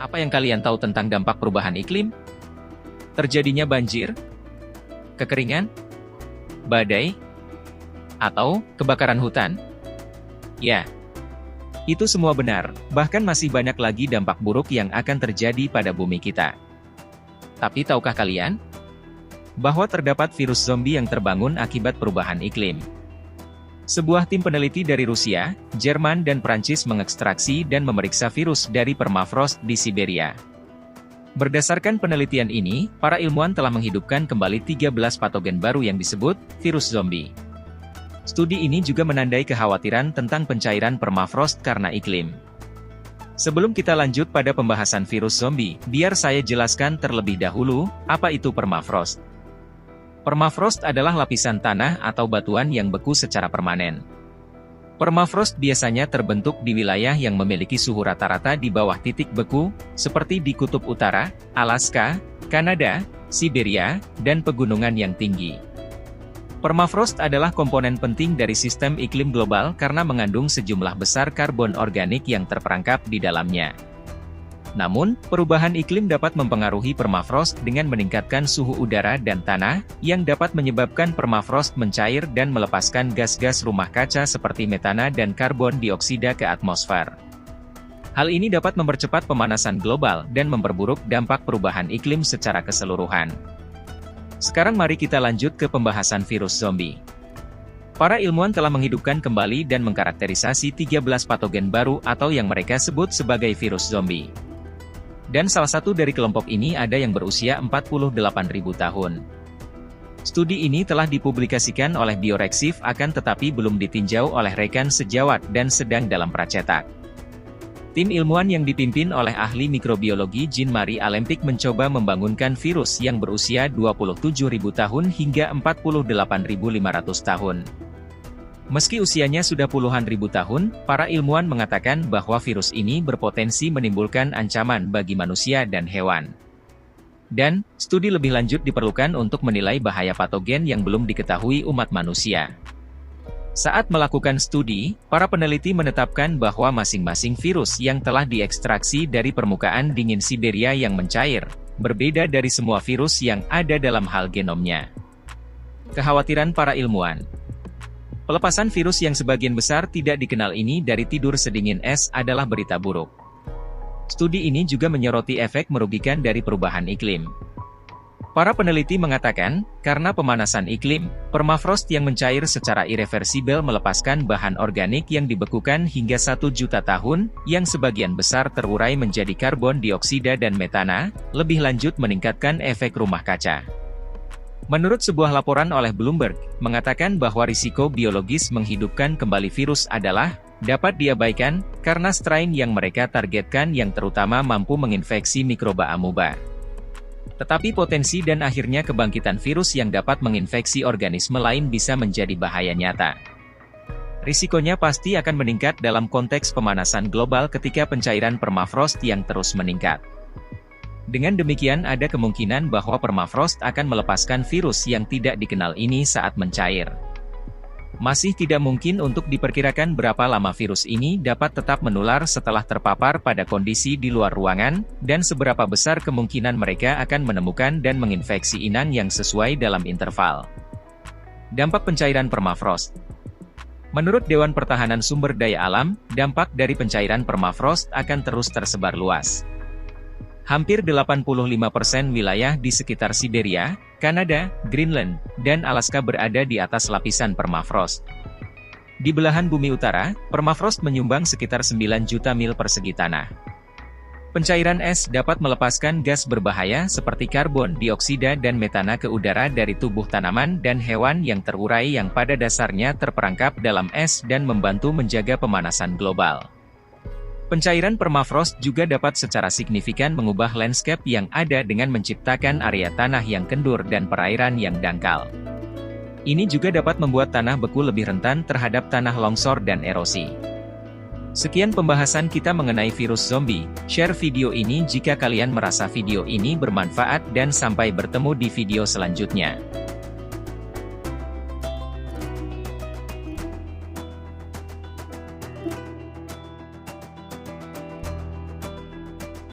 Apa yang kalian tahu tentang dampak perubahan iklim? Terjadinya banjir, kekeringan, badai, atau kebakaran hutan? Ya, itu semua benar, bahkan masih banyak lagi dampak buruk yang akan terjadi pada bumi kita. Tapi tahukah kalian bahwa terdapat virus zombie yang terbangun akibat perubahan iklim? Sebuah tim peneliti dari Rusia, Jerman dan Prancis mengekstraksi dan memeriksa virus dari permafrost di Siberia. Berdasarkan penelitian ini, para ilmuwan telah menghidupkan kembali 13 patogen baru yang disebut virus zombie. Studi ini juga menandai kekhawatiran tentang pencairan permafrost karena iklim. Sebelum kita lanjut pada pembahasan virus zombie, biar saya jelaskan terlebih dahulu, apa itu permafrost. Permafrost adalah lapisan tanah atau batuan yang beku secara permanen. Permafrost biasanya terbentuk di wilayah yang memiliki suhu rata-rata di bawah titik beku, seperti di Kutub Utara, Alaska, Kanada, Siberia, dan pegunungan yang tinggi. Permafrost adalah komponen penting dari sistem iklim global karena mengandung sejumlah besar karbon organik yang terperangkap di dalamnya. Namun, perubahan iklim dapat mempengaruhi permafrost dengan meningkatkan suhu udara dan tanah, yang dapat menyebabkan permafrost mencair dan melepaskan gas-gas rumah kaca seperti metana dan karbon dioksida ke atmosfer. Hal ini dapat mempercepat pemanasan global dan memperburuk dampak perubahan iklim secara keseluruhan. Sekarang mari kita lanjut ke pembahasan virus zombie. Para ilmuwan telah menghidupkan kembali dan mengkarakterisasi 13 patogen baru atau yang mereka sebut sebagai virus zombie. Dan salah satu dari kelompok ini ada yang berusia 48.000 tahun. Studi ini telah dipublikasikan oleh Biorexiv akan tetapi belum ditinjau oleh rekan sejawat dan sedang dalam pracetak. Tim ilmuwan yang dipimpin oleh ahli mikrobiologi Jean-Marie Alempik mencoba membangunkan virus yang berusia 27.000 tahun hingga 48.500 tahun. Meski usianya sudah puluhan ribu tahun, para ilmuwan mengatakan bahwa virus ini berpotensi menimbulkan ancaman bagi manusia dan hewan. Dan, studi lebih lanjut diperlukan untuk menilai bahaya patogen yang belum diketahui umat manusia. Saat melakukan studi, para peneliti menetapkan bahwa masing-masing virus yang telah diekstraksi dari permukaan dingin Siberia yang mencair, berbeda dari semua virus yang ada dalam hal genomnya. Kekhawatiran para ilmuwan. Pelepasan virus yang sebagian besar tidak dikenal ini dari tidur sedingin es adalah berita buruk. Studi ini juga menyoroti efek merugikan dari perubahan iklim. Para peneliti mengatakan, karena pemanasan iklim, permafrost yang mencair secara irreversibel melepaskan bahan organik yang dibekukan hingga 1 juta tahun, yang sebagian besar terurai menjadi karbon dioksida dan metana, lebih lanjut meningkatkan efek rumah kaca. Menurut sebuah laporan oleh Bloomberg, mengatakan bahwa risiko biologis menghidupkan kembali virus adalah dapat diabaikan karena strain yang mereka targetkan yang terutama mampu menginfeksi mikroba amuba. Tetapi potensi dan akhirnya kebangkitan virus yang dapat menginfeksi organisme lain bisa menjadi bahaya nyata. Risikonya pasti akan meningkat dalam konteks pemanasan global ketika pencairan permafrost yang terus meningkat. Dengan demikian ada kemungkinan bahwa permafrost akan melepaskan virus yang tidak dikenal ini saat mencair. Masih tidak mungkin untuk diperkirakan berapa lama virus ini dapat tetap menular setelah terpapar pada kondisi di luar ruangan, dan seberapa besar kemungkinan mereka akan menemukan dan menginfeksi inang yang sesuai dalam interval. Dampak pencairan permafrost. Menurut Dewan Pertahanan Sumber Daya Alam, dampak dari pencairan permafrost akan terus tersebar luas. Hampir 85% wilayah di sekitar Siberia, Kanada, Greenland, dan Alaska berada di atas lapisan permafrost. Di belahan bumi utara, permafrost menyumbang sekitar 9 juta mil persegi tanah. Pencairan es dapat melepaskan gas berbahaya seperti karbon dioksida dan metana ke udara dari tubuh tanaman dan hewan yang terurai yang pada dasarnya terperangkap dalam es dan membantu menjaga pemanasan global. Pencairan permafrost juga dapat secara signifikan mengubah landscape yang ada dengan menciptakan area tanah yang kendur dan perairan yang dangkal. Ini juga dapat membuat tanah beku lebih rentan terhadap tanah longsor dan erosi. Sekian pembahasan kita mengenai virus zombie. Share video ini jika kalian merasa video ini bermanfaat dan sampai bertemu di video selanjutnya.